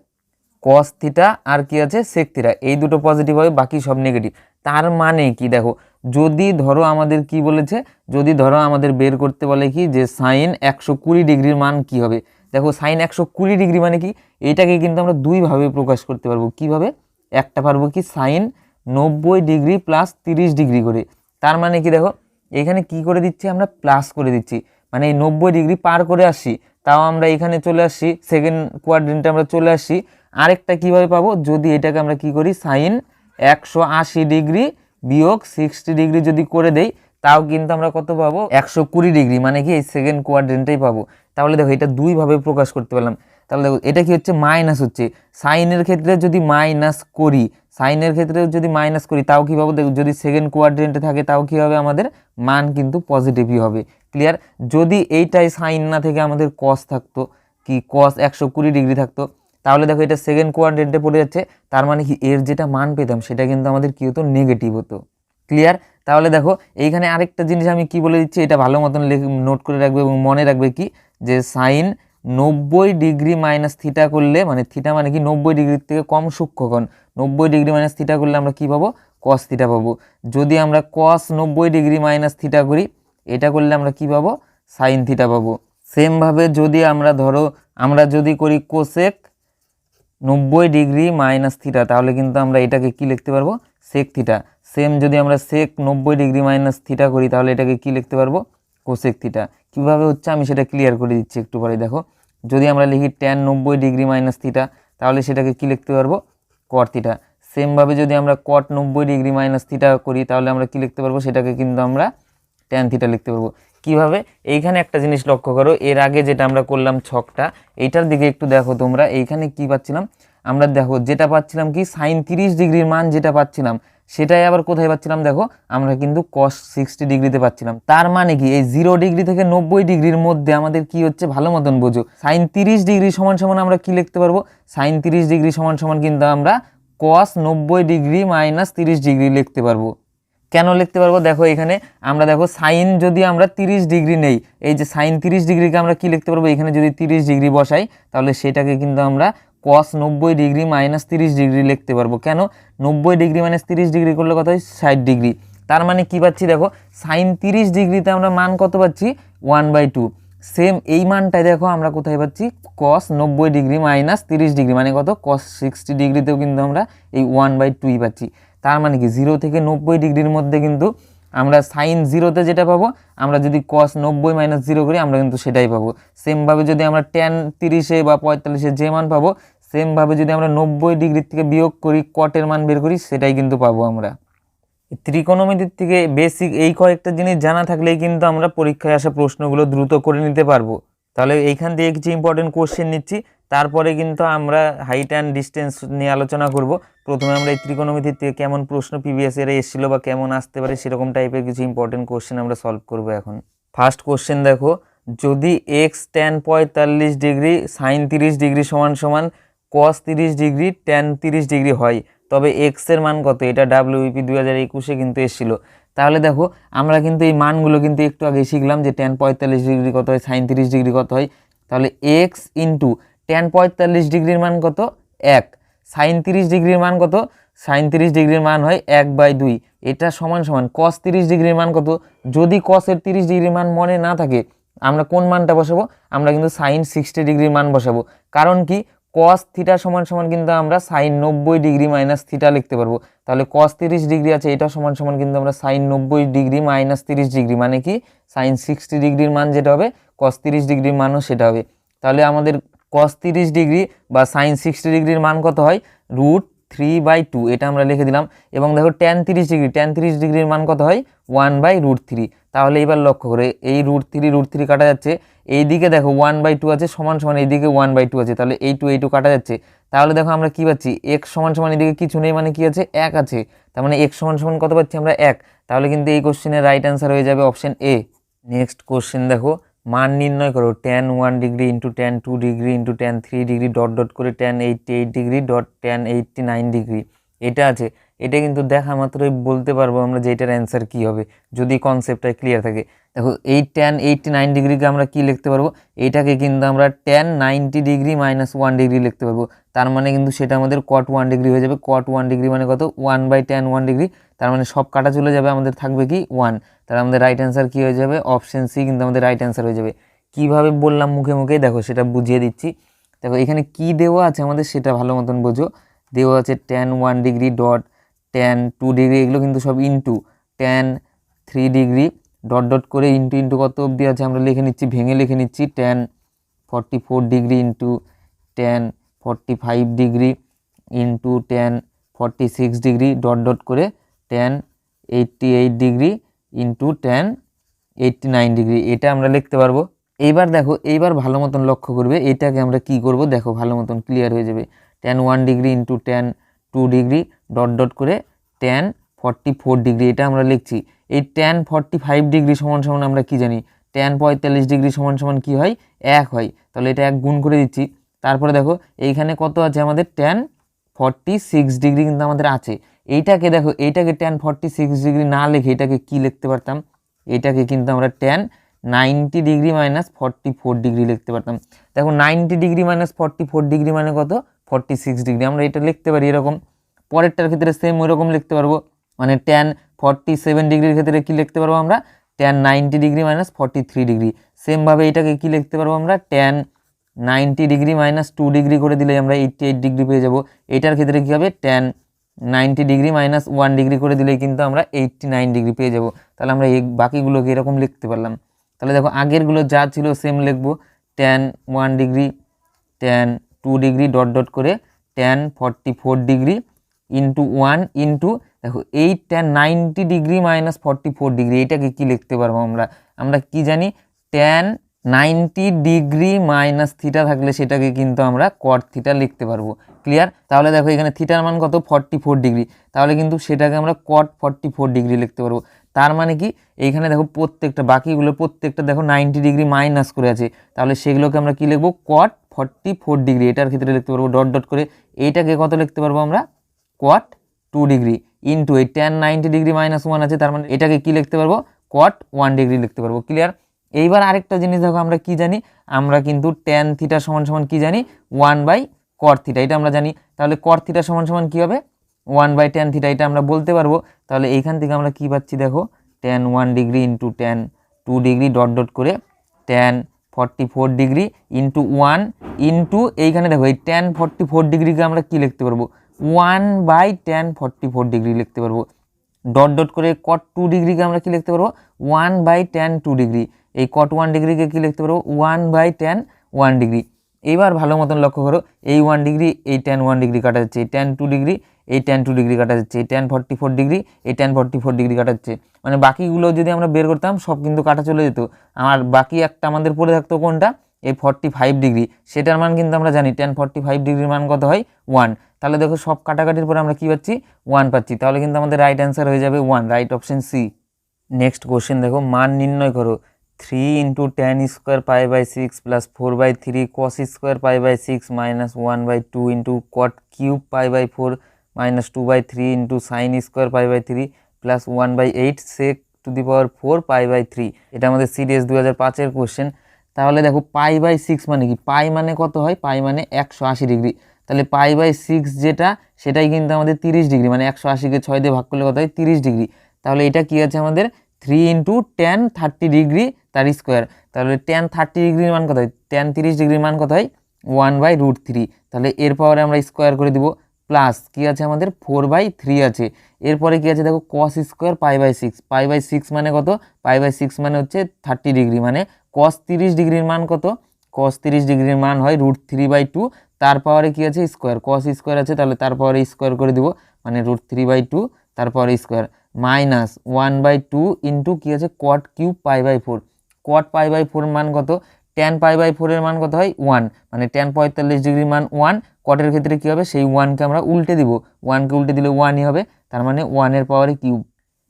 কস থিটা আর কি আছে সেক থিটা, এই দুটো পজিটিভ হবে বাকি সব নেগেটিভ। তার মানে কি দেখো যদি ধরো আমাদের কি বলেছে, যদি ধরো আমাদের বের করতে বলে কি যে সাইন 120 ডিগ্রির মান কি হবে, দেখো সাইন 120 ডিগ্রি মানে কি এইটাকে কিন্তু আমরা দুইভাবে প্রকাশ করতে পারবো, কিভাবে একটা পারবো কি সাইন 90 ডিগ্রি প্লাস 30 ডিগ্রি করে, তার মানে কি দেখো এখানে কি করে দিচ্ছি আমরা প্লাস করে দিচ্ছি, মানে এই 90 ডিগ্রি পার করে আসছি, তাও আমরা এখানে চলে আসছি সেকেন্ড কোয়াড্রেন্টে আমরা চলে আসছি। আরেকটা কিভাবে পাবো, যদি এটাকে আমরা কি করি সাইন 180 ডিগ্রি বিয়োগ 60 ডিগ্রি যদি করে দেই, তাও কিন্তু আমরা কত পাবো 120 ডিগ্রি, মানে কি এই সেকেন্ড কোয়াড্রেন্টেই পাবো। তাহলে দেখো এটা দুইভাবে প্রকাশ করতে পারলাম। তাহলে দেখো এটা কি হচ্ছে মাইনাস হচ্ছে, সাইনের ক্ষেত্রে যদি মাইনাস করি, সাইনের ক্ষেত্রেও যদি মাইনাস করি তাও কী পাবো, দেখো যদি সেকেন্ড কোয়াড্রেন্টে থাকে তাও কী হবে আমাদের মান কিন্তু পজিটিভই হবে, ক্লিয়ার। যদি এইটাই সাইন না থেকে আমাদের কস থাকতো, কি কস 120 ডিগ্রি থাকতো, তাহলে দেখো এটা সেকেন্ড কোয়াড্রেন্টে পড়ে যাচ্ছে, তার মানে কি এর যেটা মান পেতাম সেটা কিন্তু আমাদের কী হতো নেগেটিভ হতো, ক্লিয়ার। তাহলে দেখো এইখানে আরেকটা জিনিস আমি কি বলে দিচ্ছি, এটা ভালো মতন নোট করে রাখবে এবং মনে রাখবে কি যে সাইন 90 ডিগ্রি মাইনাস থিটা করলে, মানে থিটা মানে কি 90 ডিগ্রির থেকে কম সূক্ষ্মকোণ, 90 ডিগ্রি মাইনাস থিটা করলে আমরা কি পাবো কস থিটা পাবো। যদি আমরা কস 90 ডিগ্রি মাইনাস থিটা করি এটা করলে আমরা কি পাবো সাইন থিটা পাবো। সেমভাবে যদি আমরা ধরো আমরা যদি করি কোসেক 90 ডিগ্রি মাইনাস থিটা, তাহলে কিন্তু আমরা এটাকে কি লিখতে পারবো, সেক থিটা। সেম যদি আমরা সেক 90 ডিগ্রি মাইনাস থিটা করি তাহলে এটাকে কি লিখতে পারবো, কোসেক থিটা। কীভাবে হচ্ছে আমি সেটা ক্লিয়ার করে দিচ্ছি একটু পরে। দেখো যদি আমরা লিখি ট্যান 90 ডিগ্রি মাইনাস থিটা তাহলে সেটাকে কি লিখতে পারবো, কট থিটা। সেমভাবে যদি আমরা কট 90 ডিগ্রি মাইনাস থিটা করি তাহলে আমরা কি লিখতে পারবো, সেটাকে কিন্তু আমরা ট্যান থিটা লিখতে পারবো। কীভাবে, এইখানে একটা জিনিস লক্ষ্য করো, এর আগে যেটা আমরা করলাম ছকটা, এইটার দিকে একটু দেখো তোমরা। এইখানে কি পাচ্ছিলাম আমরা, দেখো যেটা পাচ্ছিলাম কি সাইন 30 ডিগ্রির মান যেটা পাচ্ছিলাম সেটাই আবার কোথায় পাচ্ছিলাম, দেখো আমরা কিন্তু কস 60 ডিগ্রিতে পাচ্ছিলাম। তার মানে কি এই 0 ডিগ্রি থেকে 90 ডিগ্রির মধ্যে আমাদের কি হচ্ছে ভালো মতন বোঝো। সাইন 30 ডিগ্রি সমান সমান আমরা কি লিখতে পারবো, সাইন 30 ডিগ্রি সমান সমান কিন্তু আমরা কস 90 ডিগ্রি মাইনাস 30 ডিগ্রি লিখতে পারবো। কেন লিখতে পারবো, দেখো এখানে আমরা দেখো সাইন যদি আমরা 30 ডিগ্রি নেই, এই যে সাইন 30 ডিগ্রিকে আমরা কি লিখতে পারবো, এখানে যদি 30 ডিগ্রি বসাই তাহলে সেটাকে কিন্তু আমরা কস 90 ডিগ্রি মাইনাস 30 ডিগ্রি লিখতে পারবো। কেন, 90 ডিগ্রি মাইনাস 30 ডিগ্রি করলে কত হয়, 60 ডিগ্রি। তার মানে কি পাচ্ছি, দেখো সাইন 30 ডিগ্রিতে আমরা মান কত পাচ্ছি, 1/2। সেম এই মানটাই দেখো আমরা কোথায় পাচ্ছি, কস 90 ডিগ্রি মাইনাস 30 ডিগ্রি মানে কত, কস 60 ডিগ্রিতেও কিন্তু আমরা এই 1/2ই পাচ্ছি। তার মানে কি 0 থেকে 90 ডিগ্রির মধ্যে কিন্তু আমরা সাইন 0তে যেটা পাবো, আমরা যদি কস 90 মাইনাস 0 করি আমরা কিন্তু সেটাই পাবো। সেমভাবে যদি আমরা ট্যান 30 বা 45 যে মান পাবো, সেমভাবে যদি আমরা 90 ডিগ্রির থেকে বিয়োগ করি কটের মান বের করি সেটাই কিন্তু পাবো আমরা। ত্রিকোণমিতির থেকে বেসিক এই কয়েকটা জিনিস জানা থাকলেই কিন্তু আমরা পরীক্ষায় আসা প্রশ্নগুলো দ্রুত করে নিতে পারবো। তাহলে এইখান থেকে কিছু ইম্পর্টেন্ট কোশ্চেন নিচ্ছি, তারপরে কিন্তু আমরা হাইট অ্যান্ড ডিস্টেন্স নিয়ে আলোচনা করব। প্রথমে আমরা এই ত্রিকোণমিতির থেকে কেমন প্রশ্ন প্রিভিয়াস ইয়ারে এসেছিলো বা কেমন আসতে পারে সেরকম টাইপের কিছু ইম্পর্টেন্ট কোশ্চেন আমরা সলভ করব এখন। ফার্স্ট কোশ্চেন দেখো, যদি x tan 45 degree sine 30 degree সমান সমান কস 30 ডিগ্রি ট্যান 30 ডিগ্রি হয় তবে এক্সের মান কত, এটা WBP 2021-এ কিন্তু এসেছিলো। তাহলে দেখো আমরা কিন্তু এই মানগুলো কিন্তু একটু আগে শিখলাম যে ট্যান 45 ডিগ্রি কত হয়, সাইন 30 ডিগ্রি কত হয়। তাহলে এক্স ইন্টু ট্যান 45 ডিগ্রির মান কত, 1, সাইন 30 ডিগ্রির মান কত, সাইন 30 ডিগ্রির মান হয় 1/2। এটা সমান সমান কস 30 ডিগ্রির মান কত, যদি কসের 30 ডিগ্রির মান মনে না থাকে আমরা কোন মানটা বসাবো, আমরা কিন্তু সাইন 60 ডিগ্রির মান বসাবো। কারণ কি, কস থিটা সমান সমান কিন্তু আমরা সাইন 90 ডিগ্রি মাইনাস থিটা লিখতে পারবো। তাহলে কস 30 ডিগ্রি আছে, এটা সমান সমান কিন্তু আমরা সাইন 90 ডিগ্রি মাইনাস 30 ডিগ্রি মানে কি সাইন 60 ডিগ্রির মান যেটা হবে কস 30 ডিগ্রির মানও সেটা হবে। তাহলে আমাদের কস 30 ডিগ্রি বা সাইন 60 ডিগ্রির মান কত হয়, √3/2, এটা আমরা লিখে দিলাম। এবং দেখো ট্যান 30 ডিগ্রির মান কত হয়, 1/√3। তাহলে এবার লক্ষ্য করে এই √3 কাটা যাচ্ছে, এইদিকে দেখো 1/2 আছে সমান সমান এইদিকে 1/2 আছে, তাহলে এই টু কাটা যাচ্ছে। তাহলে দেখো আমরা কি পাচ্ছি, x সমান সমান এদিকে কিছু নেই মানে কি আছে, 1 আছে। তার মানে x সমান সমান কত পাচ্ছি আমরা, 1। তাহলে কিন্তু এই কোশ্চেনের রাইট অ্যান্সার হয়ে যাবে অপশন এ। নেক্সট কোশ্চেন দেখো, মান নির্ণয় করো tan 1 degree into tan 2 degree into tan 3 degree dot dot করে tan 88 degree dot tan 89 degree. এটা আছে, এটা কিন্তু দেখা মাত্রই বলতে পারবো আমরা যে এটার অ্যান্সার কী হবে যদি কনসেপ্টটা ক্লিয়ার থাকে। দেখো এই ট্যান 89 ডিগ্রিকে আমরা কি লিখতে পারবো, এইটাকে কিন্তু আমরা ট্যান 90 ডিগ্রি মাইনাস 1 ডিগ্রি লিখতে পারবো। তার মানে কিন্তু সেটা আমাদের কট 1 ডিগ্রি হয়ে যাবে। কট 1 ডিগ্রি মানে কত, 1/tan 1 ডিগ্রি। তার মানে সব কাটা চলে যাবে, আমাদের থাকবে কি 1। তাহলে আমাদের রাইট অ্যান্সার কী হয়ে যাবে, অপশন সি কিন্তু আমাদের রাইট অ্যান্সার হয়ে যাবে। কীভাবে বললাম মুখে মুখে, দেখো সেটা বুঝিয়ে দিচ্ছি। দেখো এখানে কি দেওয়া আছে আমাদের সেটা ভালো মতন বোঝো। দেওয়া আছে tan 1 degree dot tan 2 degree, এগুলো কিন্তু সব into tan 3 degree dot dot করে ইন্টু ইন্টু কত অবধি আছে আমরা লিখে নিচ্ছি, ভেঙে লিখে নিচ্ছি। Tan 44 degree into tan 45 degree into tan 46 degree dot dot করে tan 88 degree into tan 89 degree, এটা আমরা লিখতে পারবো। এইবার দেখো, এইবার ভালো মতন লক্ষ্য করবে, এটাকে আমরা কি করব, দেখো ভালো মতন ক্লিয়ার হয়ে যাবে। Tan 1 degree into tan 2 degree dot dot করে ট্যান 44 ডিগ্রি, এটা আমরা লিখছি। এই ট্যান 45 ডিগ্রি সমান সমান আমরা কি জানি, ট্যান 45 ডিগ্রি সমান সমান কী হয়, 1 হয়। তাহলে এটা 1 গুণ করে দিচ্ছি। তারপরে দেখো এইখানে কত আছে আমাদের, ট্যান 46 ডিগ্রি কিন্তু আমাদের আছে। এইটাকে দেখো, এইটাকে ট্যান 46 ডিগ্রি না লিখে এটাকে কি লিখতে পারতাম, এটাকে কিন্তু আমরা ট্যান 90 ডিগ্রি মাইনাস 44 ডিগ্রি লিখতে পারতাম। দেখো 90 ডিগ্রি মাইনাস 44 ডিগ্রি মানে কত, 46 ডিগ্রি। আমরা এটা লিখতে পারি এরকম। পরেরটার ক্ষেত্রে সেম ওইরকম লিখতে পারবো, মানে ট্যান 47 ডিগ্রির ক্ষেত্রে কি লিখতে পারবো আমরা, ট্যান 90 ডিগ্রি মাইনাস 43 ডিগ্রি। সেমভাবে এটাকে কি লিখতে পারবো আমরা, ট্যান 90 ডিগ্রি মাইনাস 2 ডিগ্রি করে দিলে আমরা 88 ডিগ্রি পেয়ে যাব। এটার ক্ষেত্রে কী হবে, tan 90 ডিগ্রি মাইনাস 1 ডিগ্রি করে দিলেই কিন্তু আমরা 89 ডিগ্রি পেয়ে যাব। তাহলে আমরা এই বাকিগুলোকে এরকম লিখতে পারলাম। তাহলে দেখো আগেরগুলো যা ছিল সেম লিখবো, tan 1 degree, tan 2 degree dot dot করে tan 44 ডিগ্রি ইন্টু 1 ইন্টু দেখো এই tan 90 ডিগ্রি মাইনাস 44 ডিগ্রি, এটাকে কি লিখতে পারবো আমরা কি জানি, tan 90 ডিগ্রি মাইনাস থিটা থাকলে সেটাকে কিন্তু আমরা cot থিটা লিখতে পারবো। ক্লিয়ার? তাহলে দেখো এখানে থিটার মান কত, 44 ডিগ্রি, তাহলে কিন্তু সেটাকে আমরা cot 44 ডিগ্রি লিখতে পারবো। তার মানে কি, এইখানে দেখো প্রত্যেকটা বাকিগুলো প্রত্যেকটা দেখো 90 ডিগ্রি মাইনাস করে আছে, তাহলে সেগুলোকে আমরা কি লিখবো, cot 44 ডিগ্রি এটার ক্ষেত্রে লিখতে পারবো ডট ডট করে। এইটাকে কত লিখতে পারবো আমরা, cot 2 ডিগ্রি ইন্টু এই tan 90 ডিগ্রি মাইনাস 1 আছে, তার মানে এটাকে কি লিখতে পারবো, cot 1 ডিগ্রি লিখতে পারবো। ক্লিয়ার? এইবার আরেকটা জিনিস দেখো, আমরা কি জানি, আমরা কিন্তু tan থিটা সমান সমান কি জানি, 1/cot থিটা, এটা আমরা জানি। তাহলে cot থিটা সমান সমান কী হবে, 1/tan থিটা, এটা আমরা বলতে পারবো। তাহলে এইখান থেকে আমরা কি পাচ্ছি দেখো, tan 1 degree into tan 2 degree dot dot করে tan 44 ডিগ্রি ইন্টু 1 ইন্টু এইখানে দেখো এই tan 44 ডিগ্রিকে আমরা কি লিখতে পারবো, 1/tan 44 ডিগ্রি লিখতে পারবো। ডট ডট করে cot 2 ডিগ্রিকে আমরা কি লিখতে পারবো, 1/tan 2 ডিগ্রি। এই cot 1 ডিগ্রিকে কি লিখতে পারবো, 1/tan 1 ডিগ্রি। এইবার ভালো মতন লক্ষ্য করো, এই 1 ডিগ্রি এই tan 1 ডিগ্রি কাটা যাচ্ছে, এই tan 2 ডিগ্রি এই tan 2 ডিগ্রি কাটা যাচ্ছে, এই tan 44 ডিগ্রি এই tan 44 ডিগ্রি কাটা যাচ্ছে। মানে বাকিগুলো যদি আমরা বের করতাম সব কিন্তু কাটা চলে যেত। আর বাকি একটা আমাদের পড়ে থাকতো কোনটা, এই 45 ডিগ্রি, সেটার মান কিন্তু আমরা জানি tan 45 ডিগ্রির মান কত হয়, 1। তাহলে দেখো সব কাটাকাটির পরে আমরা কি পাচ্ছি, 1 পাচ্ছি। তাহলে কিন্তু আমাদের রাইট অ্যান্সার হয়ে যাবে 1, right option C. Next question দেখো, মান নির্ণয় করো 3 into tan square π/6 plus 4/3 cos square π/6 minus 1/2 into cot cube π/4 minus 2/3 into sine square π/3 plus 1/8 sec to the power 4 π/3। এটা আমাদের সিরিয়াস 2005-এর কোশ্চেন। তাহলে দেখো π/6 মানে কি, পাই মানে কত হয়, পাই মানে 180 ডিগ্রি। তাহলে π/6 যেটা সেটাই কিন্তু আমাদের 30 ডিগ্রি, মানে 180কে 6 দিয়ে ভাগ করলে কত হয়, 30 ডিগ্রি। তাহলে এটা কি আছে আমাদের 3 ইন্টু tan 30 ডিগ্রি তার স্কোয়ার। তাহলে tan 30 ডিগ্রির মান কত হয়, tan 30 ডিগ্রির মান কত হয়, 1/√3। তাহলে এর পাওয়ারে আমরা স্কোয়ার করে দিব, প্লাস কি আছে আমাদের 4/3 আছে। এরপরে কি আছে দেখো, cos স্কোয়ার π/6, π/6 মানে কত, π/6 মানে হচ্ছে 30 ডিগ্রি, মানে cos 30 ডিগ্রির মান কত, cos 30 ডিগ্রির মান হয় √3/2, তার পাওয়ারে কি আছে স্কোয়ার, cos স্কোয়ার আছে, তাহলে তার পাওয়ারে স্কোয়ার করে দিব, মানে √3/2 তার পাওয়ারে স্কোয়ার মাইনাস 1/2 ইন্টু কি আছে cot কিউব π/4। cot π/4 মান কত, tan π/4 এর মান কত হয় 1, মানে tan 45 ডিগ্রির মান 1। কটের ক্ষেত্রে কী হবে, সেই 1কে আমরা উল্টে দিব, 1কে উল্টে দিলে 1ই হবে, তার মানে 1 এর পাওয়ারে cube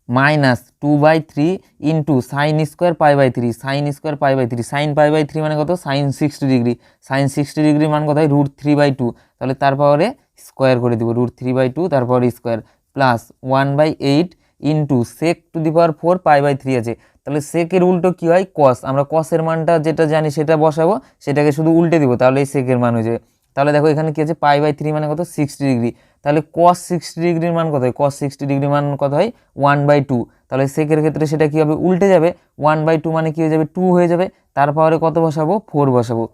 minus 2/3 into sine square π/3, sine square π/3, sine π/3 মানে কত, সাইন 60 ডিগ্রি, সাইন 60 ডিগ্রির মান কত হয় √3/2, তাহলে তার পাওয়ারে স্কোয়ার করে দিব, √3/2 তার পাওয়ারে square plus 1/8 into sec to the power 4 π/3 আছে। তাহলে সেকের উল্টো কি হয়, কস, আমরা কসের মানটা যেটা জানি সেটা বসাবো, সেটাকে শুধু উল্টে দিব, তাহলে এই সেকের মান হয়ে যাবে। তাহলে দেখো এখানে কি আছে, π/3 মানে কত, 60 ডিগ্রি, তাহলে cos 60 ডিগ্রির মান কত হয়, cos 60 ডিগ্রির মান কত হয় 1/2। তাহলে সেকের ক্ষেত্রে সেটা কি হবে, উল্টে যাবে, 1/2 মানে কি হয়ে যাবে, 2 হয়ে যাবে, তার পাওয়ারে কত বসাবো, 4 বসাবো।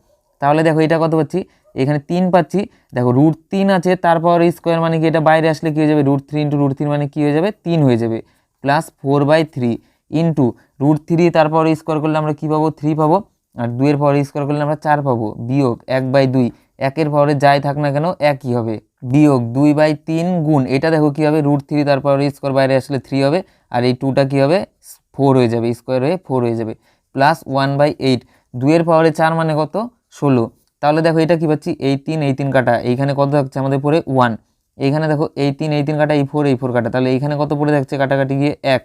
তাহলে দেখো এটা কত পাচ্ছি, এখানে 3 পাচ্ছি, দেখো √3 আছে, তার পাওয়ারে স্কোয়ার মানে কি, এটা বাইরে আসলে কি হয়ে যাবে, √3 ইন্টু √3 মানে কি হয়ে যাবে, 3 হয়ে যাবে, প্লাস 4/3 ইন্টু √3 তার পাওয়ারে স্কোয়ার করলে আমরা কী পাবো, 3 পাবো, আর 2 এর পাওয়ারে স্কোয়ার করলে আমরা 4 পাবো, বিয়োগ 1/2, 1-এর পাওয়ারে যাই থাক না কেন একই হবে, বিয়োগ 2/3 গুণ এটা দেখো কী হবে, √3 তার পাওয়ারে স্কোয়ার বাইরে আসলে 3 হবে, আর এই 2টা কী হবে, 4 হয়ে যাবে, স্কোয়ার হয়ে 4 হয়ে যাবে, প্লাস 1/8, 2-এর পাওয়ারে 4 মানে কত, 16। তাহলে দেখো এটা কি পাচ্ছি, এই 3 কাটা, এইখানে কত থাকছে আমাদের পরে 1, এইখানে দেখো এই 3 কাটা, এই 4 কাটা, তাহলে এইখানে কত পড়ে থাকছে কাটাকাটি গিয়ে 1,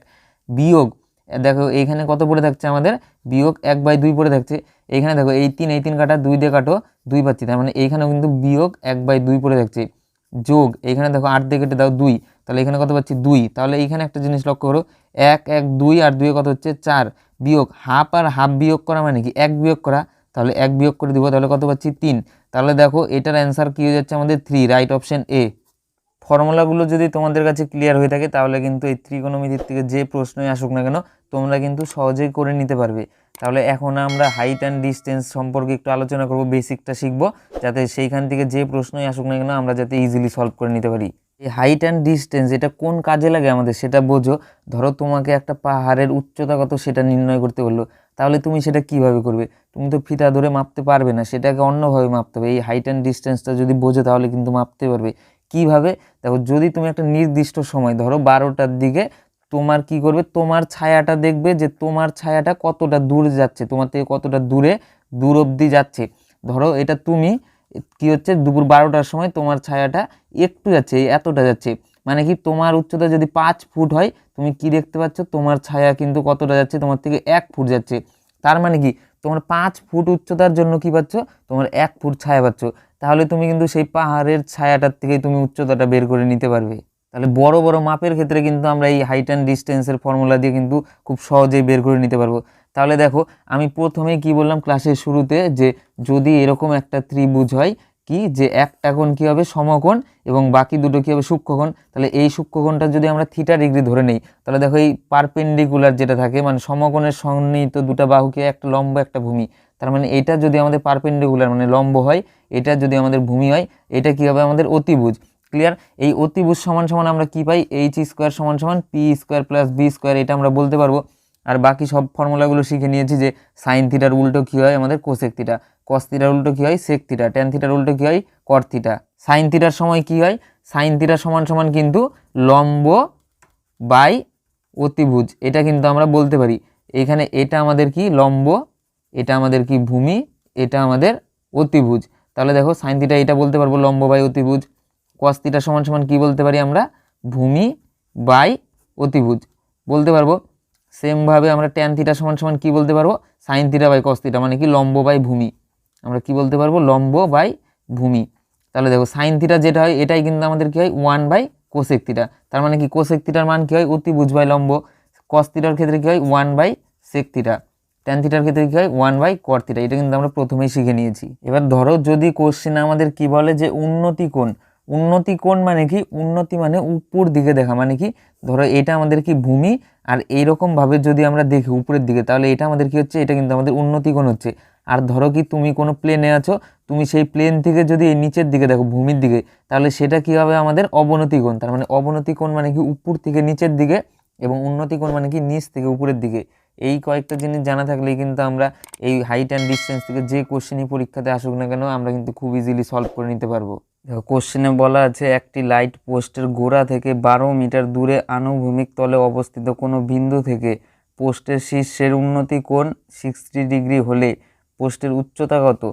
বিয়োগ দেখো এইখানে কত পড়ে থাকছে আমাদের, বিয়োগ 1/2 পড়ে থাকছে। এইখানে দেখো এই 3 কাটা, 2 দিয়ে কাটো, 2 পাচ্ছি, তার মানে এইখানেও কিন্তু বিয়োগ 1/2 পড়ে থাকছে, যোগ এইখানে দেখো 8 দিয়ে কেটে দাও 2, তাহলে এখানে কত পাচ্ছি 2। তাহলে এইখানে একটা জিনিস লক্ষ্য করো, 1 1 2 আর 2 কত হচ্ছে 4, বিয়োগ হাফ আর হাফ বিয়োগ করা মানে কি 1 বিয়োগ করা, তাহলে 1 বিয়োগ করে দিব, তাহলে কত পাচ্ছি 3। তাহলে দেখো এটার অ্যান্সার কী হয়ে যাচ্ছে আমাদের 3, রাইট অপশন এ। ফর্মুলাগুলো যদি তোমাদের কাছে ক্লিয়ার হয়ে থাকে তাহলে কিন্তু এই ত্রিকোণমিতির থেকে যে প্রশ্নই আসুক না কেন তোমরা কিন্তু সহজেই করে নিতে পারবে। তাহলে এখন আমরা হাইট অ্যান্ড ডিস্টেন্স সম্পর্কে একটু আলোচনা করব, বেসিকটা শিখবো, যাতে সেইখান থেকে যে প্রশ্নই আসুক না কেন আমরা যাতে ইজিলি সলভ করে নিতে পারি। এই হাইট অ্যান্ড ডিস্টেন্স এটা কোন কাজে লাগে আমাদের সেটা বোঝো। ধরো তোমাকে একটা পাহাড়ের উচ্চতা কত সেটা নির্ণয় করতে বললো, তাহলে তুমি সেটা কিভাবে করবে? তুমি তো ফিতা ধরে মাপতে পারবে না, সেটাকে অন্যভাবে মাপতে হবে। এই হাইট অ্যান্ড ডিস্টেন্সটা যদি বোঝো তাহলে কিন্তু মাপতে পারবে। কিভাবে? দেখো, যদি তুমি একটা নির্দিষ্ট সময় ধরো 12টার দিকে তোমার কি করবে, তোমার ছায়াটা দেখবে যে তোমার ছায়াটা কতটা দূর যাচ্ছে, তোমার থেকে কতটা দূর অবধি যাচ্ছে। ধরো এটা তুমি কি হচ্ছে, দুপুর 12টার সময় তোমার ছায়াটা একটু যাচ্ছে, এতটা যাচ্ছে, মানে কি তোমার উচ্চতা যদি 5 ফুট হয়, তুমি কি দেখতে পাচ্ছ, তোমার ছায়া কিন্তু কতটা যাচ্ছে, তোমার থেকে 1 ফুট যাচ্ছে। তার মানে কি তোমার 5 ফুট উচ্চতার জন্য কি পাচ্ছ, তোমার 1 ফুট ছায়া পাচ্ছ। তাহলে তুমি কিন্তু সেই পাহাড়ের ছায়াটার থেকে তুমি উচ্চতাটা বের করে নিতে পারবে। তাহলে বড় বড় মাপের ক্ষেত্রে কিন্তু আমরা এই হাইট অ্যান্ড ডিস্টেন্সের ফর্মুলা দিয়ে কিন্তু খুব সহজেই বের করে নিতে পারবো। তাহলে দেখো, আমি প্রথমেই কি বললাম ক্লাসের শুরুতে, যে যদি এরকম একটা ত্রিভুজ হয়, কি যে একটা কোণ কী হবে, সমকোণ, এবং বাকি দুটো কী হবে, সূক্ষ্মকোণ। তাহলে এই সূক্ষ্মকোণটা যদি আমরা থিটা ডিগ্রি ধরে নেই, তাহলে দেখো এই পারপেন্ডিকুলার যেটা থাকে, মানে সমকোণের সন্নিহিত দুটো বাহুকে, একটা লম্ব একটা ভূমি, তার মানে এটা যদি আমাদের পারপেন্ডিকুলার মানে লম্ব হয়, এটা যদি আমাদের ভূমি হয়, এটা কী হবে, আমাদের অতিভুজ। ক্লিয়ার? এই অতিভুজ সমান সমান আমরা কি পাই, এইচ স্কোয়ার সমান সমান P square plus B square, এটা আমরা বলতে পারবো। আর বাকি সব ফর্মুলাগুলো শিখে নিয়েছি, যে সাইন থিটার উল্টো কী হয়, আমাদের কোসেক থিটা, কস থিটার উল্টো কী হয়, সেক থিটা, ট্যান থিটার উল্টো কী হয়, কট থিটা। সাইন থিটার সময় কি হয়, সাইন থিটা সমান সমান কিন্তু লম্ব বাই অতিভুজ, এটা কিন্তু আমরা বলতে পারি। এখানে এটা আমাদের কি লম্ব, এটা আমাদের কি ভূমি, এটা আমাদের অতিভুজ। তাহলে দেখো সাইন থিটা এটা বলতে পারবো লম্ব বাই অতিভুজ। কস থিটা সমান সমান কি বলতে পারি আমরা, ভূমি বাই অতিভুজ বলতে পারবো। সেমভাবে আমরা ট্যান থিটা সমান সমান কি বলতে পারবো, sine theta by cos theta, মানে কি লম্ব বাই ভূমি, আমরা কি বলতে পারবো, লম্ব বাই ভূমি। তাহলে দেখো সাইন থিটা যেটা হয় এটাই কিন্তু আমাদের কি হয় 1 বাই কোসেক থিটা, তার মানে কি কোসেক থিটার মান কি হয়, অতিভুজ বাই লম্ব। কস থিটার ক্ষেত্রে কি হয় 1 বাই সেক থিটা, ট্যান থিটার ক্ষেত্রে কি হয় 1 বাই কট থিটা, এটা কিন্তু আমরা প্রথমেই শিখে নিয়েছি। এবার ধরো যদি কোশ্চেন আমাদের কি বলে যে উন্নতি কোণ, উন্নতি কোণ মানে কি, উন্নতি মানে উপর দিকে দেখা, মানে কি ধরো এটা আমাদের কি ভূমি, আর এইরকমভাবে যদি আমরা দেখি উপরের দিকে, তাহলে এটা আমাদের কি হচ্ছে, এটা কিন্তু আমাদের উন্নতি কোণ হচ্ছে। আর ধরো কি তুমি কোনো প্লেনে আছো, তুমি সেই প্লেন থেকে যদি এই নিচের দিকে দেখো ভূমির দিকে, তাহলে সেটা কী হবে, আমাদের অবনতি কোণ। তার মানে অবনতি কোণ মানে কি উপর থেকে নিচের দিকে, এবং উন্নতি কোণ মানে কি নিচ থেকে উপরের দিকে। এই কয়েকটা জিনিস জানা থাকলেই কিন্তু আমরা এই হাইট অ্যান্ড ডিস্টেন্স থেকে যে কোশ্চেনই পরীক্ষাতে আসুক না কেন আমরা কিন্তু খুব ইজিলি সলভ করে নিতে পারবো। দেখো কোশ্চেনে বলা আছে, একটি লাইট পোস্টের গোড়া থেকে 12 মিটার দূরে আনুভূমিক তলে অবস্থিত কোনো বিন্দু থেকে পোস্টের শীর্ষের উন্নতি কোণ 60 ডিগ্রি হলে পোস্টের উচ্চতা কত?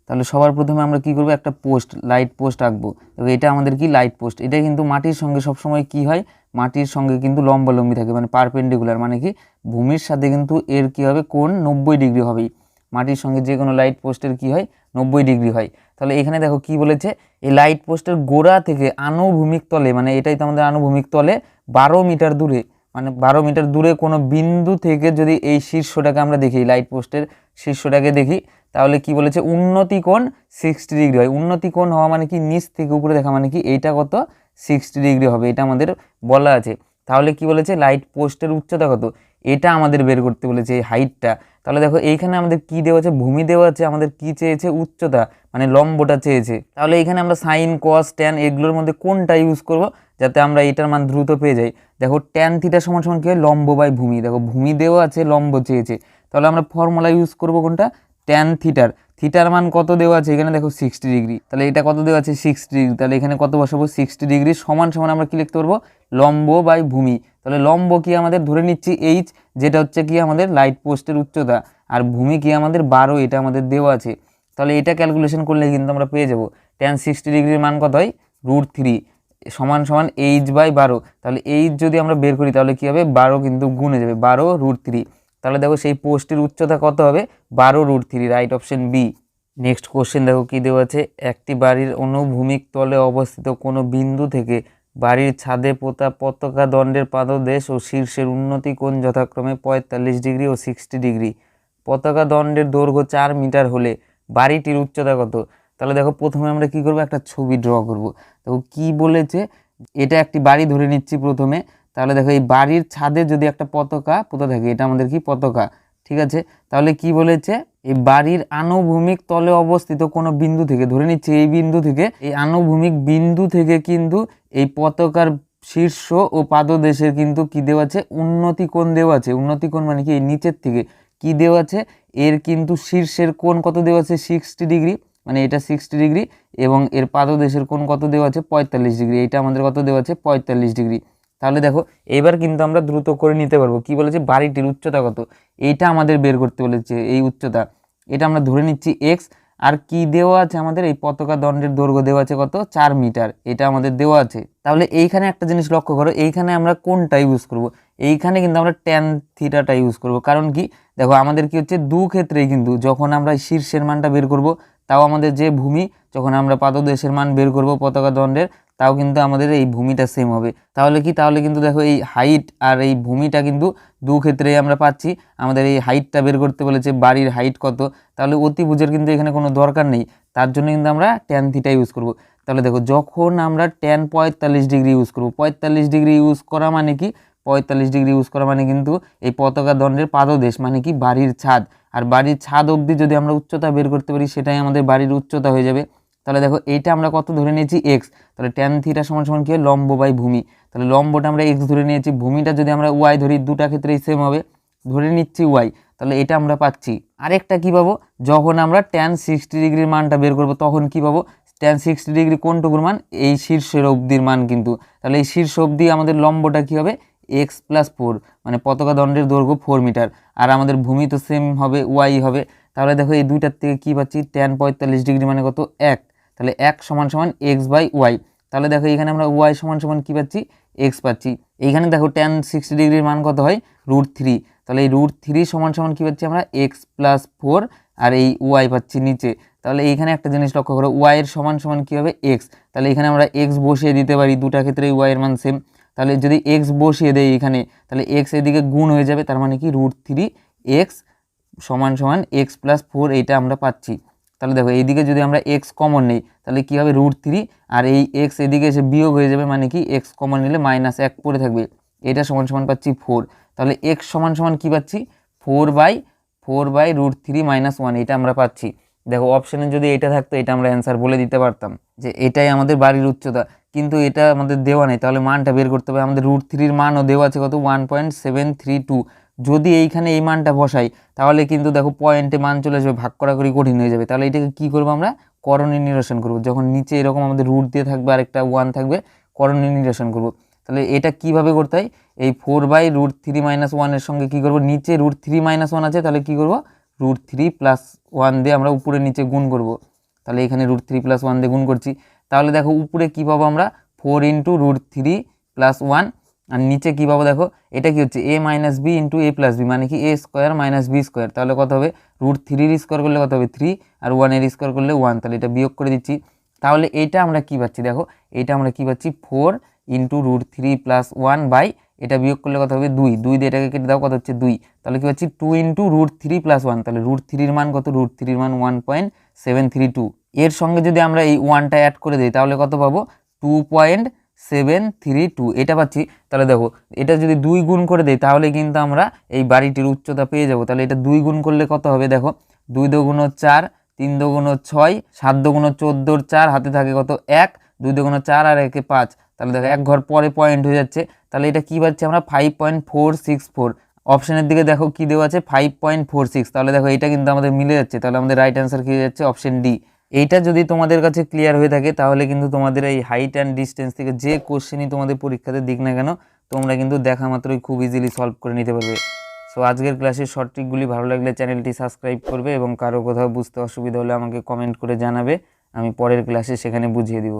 তাহলে সবার প্রথমে আমরা কি করব, একটা পোস্ট, লাইট পোস্ট আঁকবো। এবং এটা আমাদের কি লাইট পোস্ট, এটা কিন্তু মাটির সঙ্গে সবসময় কি হয়, মাটির সঙ্গে কিন্তু লম্বালম্বি থাকে, মানে পারপেন্ডিকুলার, মানে কি ভূমির সাথে কিন্তু এর কি হবে, কোণ 90 ডিগ্রি হবেই। মাটির সঙ্গে যে কোনো লাইট পোস্টের কি হয় 90 ডিগ্রি হয়। তাহলে এখানে দেখো কি বলেছে, এই লাইট পোস্টের গোড়া থেকে আনুভূমিক তলে, মানে এটাই তো আমাদের আনুভূমিক তলে 12 মিটার দূরে, মানে 12 মিটার দূরে কোনো বিন্দু থেকে যদি এই শীর্ষটাকে আমরা দেখি, লাইট পোস্টের শীর্ষটাকে দেখি, তাহলে কি বলেছে, উন্নতি কোণ 60 ডিগ্রি হয়। উন্নতি কোণ হওয়া মানে কি নিচ থেকে উপরে দেখা, মানে কি এইটা কত 60 ডিগ্রি হবে, এটা আমাদের বলা আছে। তাহলে কি বলেছে, লাইট পোস্টের উচ্চতা কত, এটা আমাদের বের করতে বলেছে, এই হাইটটা। তাহলে দেখো এইখানে আমাদের কি দেওয়া আছে, ভূমি দেওয়া আছে, আমাদের কি চেয়েছে, উচ্চতা মানে লম্বটা চেয়েছে। তাহলে এইখানে আমরা সাইন কস ট্যান এগুলোর মধ্যে কোনটা ইউজ করব যাতে আমরা এটার মান দ্রুত পেয়ে যাই। দেখো ট্যান থিটা সমান সমান কি হয়, লম্ব বাই ভূমি। দেখো ভূমি দেওয়া আছে, লম্ব চেয়েছে, তাহলে আমরা ফর্মুলা ইউজ করব কোনটা, ট্যান থিটার। থিটার মান কত দেওয়া আছে, এখানে দেখো 60 ডিগ্রি, তাহলে এটা কত দেওয়া আছে 60 ডিগ্রি, তাহলে এখানে কত বসাবো 60 ডিগ্রি সমান সমান আমরা কি লিখতে পারবো, লম্ব বাই ভূমি। তাহলে লম্ব কি আমাদের ধরে নিচ্ছি এইচ, যেটা হচ্ছে কি আমাদের লাইট পোস্টের উচ্চতা, আর ভূমি কি আমাদের 12, এটা আমাদের দেওয়া আছে। তাহলে এটা ক্যালকুলেশন করলে কিন্তু আমরা পেয়ে যাব ট্যান 60 ডিগ্রির মান কত হয়, √3 সমান সমান এইচ বাই 12। তাহলে এইচ যদি আমরা বের করি তাহলে কি হবে, 12 কিন্তু গুণে যাবে, 12√3। তাহলে দেখো সেই পোস্টের উচ্চতা কত হবে, 12√3, right option B. Next question দেখো কি দেওয়া আছে, একটি বাড়ির অনুভূমিক তলে অবস্থিত কোনো বিন্দু থেকে বাড়ির ছাদে পোতা পতাকা দণ্ডের পাদদেশ ও শীর্ষের উন্নতি কোণ যথাক্রমে 45 ডিগ্রি ও 60 ডিগ্রি। পতাকা দণ্ডের দৈর্ঘ্য 4 মিটার হলে বাড়িটির উচ্চতা কত? তাহলে দেখো প্রথমে আমরা কি করব, একটা ছবি ড্র করব। দেখো কি বলেছে, এটা একটি বাড়ি ধরে নিচ্ছি প্রথমে। তাহলে দেখো এই বাড়ির ছাদে যদি একটা পতাকা পুঁতে থাকে, এটা আমাদের কি পতাকা, ঠিক আছে। তাহলে কি বলেছে, এই বাড়ির আনুভূমিক তলে অবস্থিত কোনো বিন্দু থেকে, ধরে নিচ্ছে এই বিন্দু থেকে, এই আনুভূমিক বিন্দু থেকে কিন্তু এই পতাকার শীর্ষ ও পাদদেশের কিন্তু কি দেওয়া আছে, উন্নতি কোণ দেওয়া আছে। উন্নতি কোণ মানে কি, এই নিচের থেকে কি দেওয়া আছে, এর কিন্তু শীর্ষের কোণ কত দেওয়া আছে 60 ডিগ্রি, মানে এটা 60 ডিগ্রি, এবং এর পাদদেশের কোণ কত দেওয়া আছে 45 ডিগ্রি, এটা আমাদের কত দেওয়া আছে 45 ডিগ্রি। তাহলে দেখো এবার কিন্তু আমরা দ্রুত করে নিতে পারবো। কি বলেছে, বাড়িটির উচ্চতা কত, এইটা আমাদের বের করতে বলেছে। এই উচ্চতা এটা আমরা ধরে নিচ্ছি এক্স, আর কি দেওয়া আছে আমাদের, এই পতাকা দণ্ডের দৈর্ঘ্য দেওয়া আছে কত 4 মিটার, এটা আমাদের দেওয়া আছে। তাহলে এইখানে একটা জিনিস লক্ষ্য করো, এইখানে আমরা কোনটা ইউজ করব, এইখানে কিন্তু আমরা ট্যান থিটাটা ইউজ করব। কারণ কি, দেখো আমাদের কি হচ্ছে, দু ক্ষেত্রেই কিন্তু যখন আমরা শীর্ষের মানটা বের করব, তাও আমাদের যে ভূমি, যখন আমরা পাদদেশের মান বের করব পতাকা দণ্ডের, তাও কিন্তু আমাদের এই ভূমিটা সেম হবে। তাহলে কি, তাহলে কিন্তু দেখো এই হাইট আর এই ভূমিটা কিন্তু দু ক্ষেত্রেই আমরা পাচ্ছি। আমাদের এই হাইটটা বের করতে বলেছে, বাড়ির হাইট কত, তাহলে অতিভুজের কিন্তু এখানে কোনো দরকার নেই, তার জন্য কিন্তু আমরা ট্যান থিটা ইউজ করব। তাহলে দেখো যখন আমরা ট্যান 45 ডিগ্রি ইউজ করব, 45 ডিগ্রি ইউজ করা মানে কি, 45 ডিগ্রি ইউজ করা মানে কিন্তু এই পতাকা দণ্ডের পাদদেশ মানে কি বাড়ির ছাদ, আর বাড়ির ছাদ অবধি যদি আমরা উচ্চতা বের করতে পারি, সেটাই আমাদের বাড়ির উচ্চতা হয়ে যাবে। তাহলে দেখো এইটা আমরা কত ধরে নিয়েছি এক্স, তাহলে ট্যান থিটা সমান সমান কি হয়, লম্ব বাই ভূমি। তাহলে লম্বটা আমরা এক্স ধরে নিয়েছি, ভূমিটা যদি আমরা ওয়াই ধরি, দুটা ক্ষেত্রেই সেম হবে, ধরে নিচ্ছি ওয়াই। তাহলে এটা আমরা পাচ্ছি। আরেকটা কি পাবো, যখন আমরা ট্যান 60 ডিগ্রির মানটা বের করব, তখন কি পাবো, ট্যান 60 ডিগ্রি কোনটুকুর মান, এই শীর্ষের অবধির মান কিন্তু। তাহলে এই শীর্ষ অবধি আমাদের লম্বটা কি হবে, এক্স প্লাস 4, মানে পতাকা দণ্ডের দৈর্ঘ্য 4 মিটার, আর আমাদের ভূমি তো সেম হবে, ওয়াই হবে। তাহলে দেখো এই দুইটার থেকে কি পাচ্ছি, ট্যান 45 ডিগ্রি মানে কত 1, তাহলে 1 সমান সমান এক্স বাই ওয়াই। তাহলে দেখো এখানে আমরা ওয়াই সমান সমান কী পাচ্ছি, এক্স পাচ্ছি। এইখানে দেখো ট্যান 60 ডিগ্রির মান কত হয়, √3, তাহলে এই √3 সমান সমান কী পাচ্ছি আমরা, এক্স প্লাস 4, আর এই ওয়াই পাচ্ছি নিচে। তাহলে এইখানে একটা জিনিস লক্ষ্য করো, ওয়াইয়ের সমান সমান কী হবে, এক্স, তাহলে এখানে আমরা এক্স বসিয়ে দিতে পারি, দুটা ক্ষেত্রে ওয়াইয়ের মান সেম। তাহলে যদি এক্স বসিয়ে দেয় এখানে, তাহলে এক্স এদিকে গুণ হয়ে যাবে, তার মানে কি √3 এক্স সমান সমান এক্স প্লাস 4, এইটা আমরা পাচ্ছি। তাহলে দেখো এইদিকে যদি আমরা এক্স কমন নেই, তাহলে কী হবে, √3, আর এই এক্স এদিকে এসে বিয়োগ হয়ে যাবে, মানে কি এক্স কমন নিলে -1 পড়ে থাকবে, এটা সমান সমান পাচ্ছি 4। তাহলে এক্স সমান সমান কী পাচ্ছি, 4/√3 - 1, এটা আমরা পাচ্ছি। দেখো অপশানে যদি এটা থাকতো, এটা আমরা অ্যান্সার বলে দিতে পারতাম যে এটাই আমাদের বাড়ির উচ্চতা, কিন্তু এটা আমাদের দেওয়া নেই। তাহলে মানটা বের করতে হবে, আমাদের √3-র মানও দেওয়া আছে কত, 1.732। যদি এইখানে এই মানটা বসাই, তাহলে কিন্তু দেখো পয়েন্টে মান চলে আসবে, ভাগ করাকরি কঠিন হয়ে যাবে। তাহলে এটাকে কী করবো, আমরা করণীয় নিরসন করব। যখন নিচে এরকম আমাদের রুট দিয়ে থাকবে আর একটা 1 থাকবে, করণীয় নিরসন করব। তাহলে এটা কিভাবে করতে হয়, এই 4/√3 - 1 এর সঙ্গে কী করব, নিচে √3 - 1 আছে, তাহলে কী করব, √3 + 1 দিয়ে আমরা উপরে নিচে গুণ করব। তাহলে এখানে √3 + 1 দিয়ে গুণ করছি। তাহলে দেখো উপরে কী পাবো আমরা, 4 × √3 + 1, আর নিচে কী পাবো, দেখো এটা কি হচ্ছে, a - b × a + b, মানে কি a² - b²। তাহলে কত হবে, √3-র স্কোয়ার করলে কত হবে 3, আর 1-এর স্কোয়ার করলে 1, তাহলে এটা বিয়োগ করে দিচ্ছি। তাহলে এইটা আমরা কি পাচ্ছি, দেখো এইটা আমরা কি পাচ্ছি, 4 × √3 + 1 বাই, এটা বিয়োগ করলে কত হবে 2, 2 দিয়ে এটাকে কেটে দাও, কত হচ্ছে 2। তাহলে কি পাচ্ছি 2 × √3 + 1, তাহলে √3-র মান কত, √3-র মান 1.732। এর সঙ্গে যদি আমরা এই 1টা অ্যাড করে দিই, তাহলে কত পাবো, 2.732, এটা পাচ্ছি। তাহলে দেখো এটা যদি 2 গুণ করে দেই, তাহলে কিন্তু আমরা এই বাড়িটির উচ্চতা পেয়ে যাব। তাহলে এটা 2 গুণ করলে কত হবে, দেখো 2 × 4 = 4, 3 × 6, 7 × 14, 4 হাতে থাকে কত 1, 2 × 4 আর 1 5, তাহলে দেখো এক ঘর পরে পয়েন্ট হয়ে যাচ্ছে। তাহলে এটা কী পাচ্ছি আমরা, 5.464। অপশানের দিকে দেখো কী দেওয়া আছে, 5.46। তাহলে দেখো এটা কিন্তু আমাদের মিলে যাচ্ছে, তাহলে আমাদের রাইট অ্যান্সার কী হয়ে যাচ্ছে, অপশান ডি। এইটা যদি তোমাদের কাছে ক্লিয়ার হয়ে থাকে, তাহলে কিন্তু তোমাদের এই হাইট অ্যান্ড ডিস্টেন্স থেকে যে কোশ্চেনই তোমাদের পরীক্ষাতে দিক না কেন, তোমরা কিন্তু দেখা মাত্রই খুব ইজিলি সলভ করে নিতে পারবে। সো আজকের ক্লাসের শর্ট ট্রিকগুলি ভালো লাগলে চ্যানেলটি সাবস্ক্রাইব করবে, এবং কারো কোথাও বুঝতে অসুবিধা হলে আমাকে কমেন্ট করে জানাবে, আমি পরের ক্লাসে সেখানে বুঝিয়ে দিব।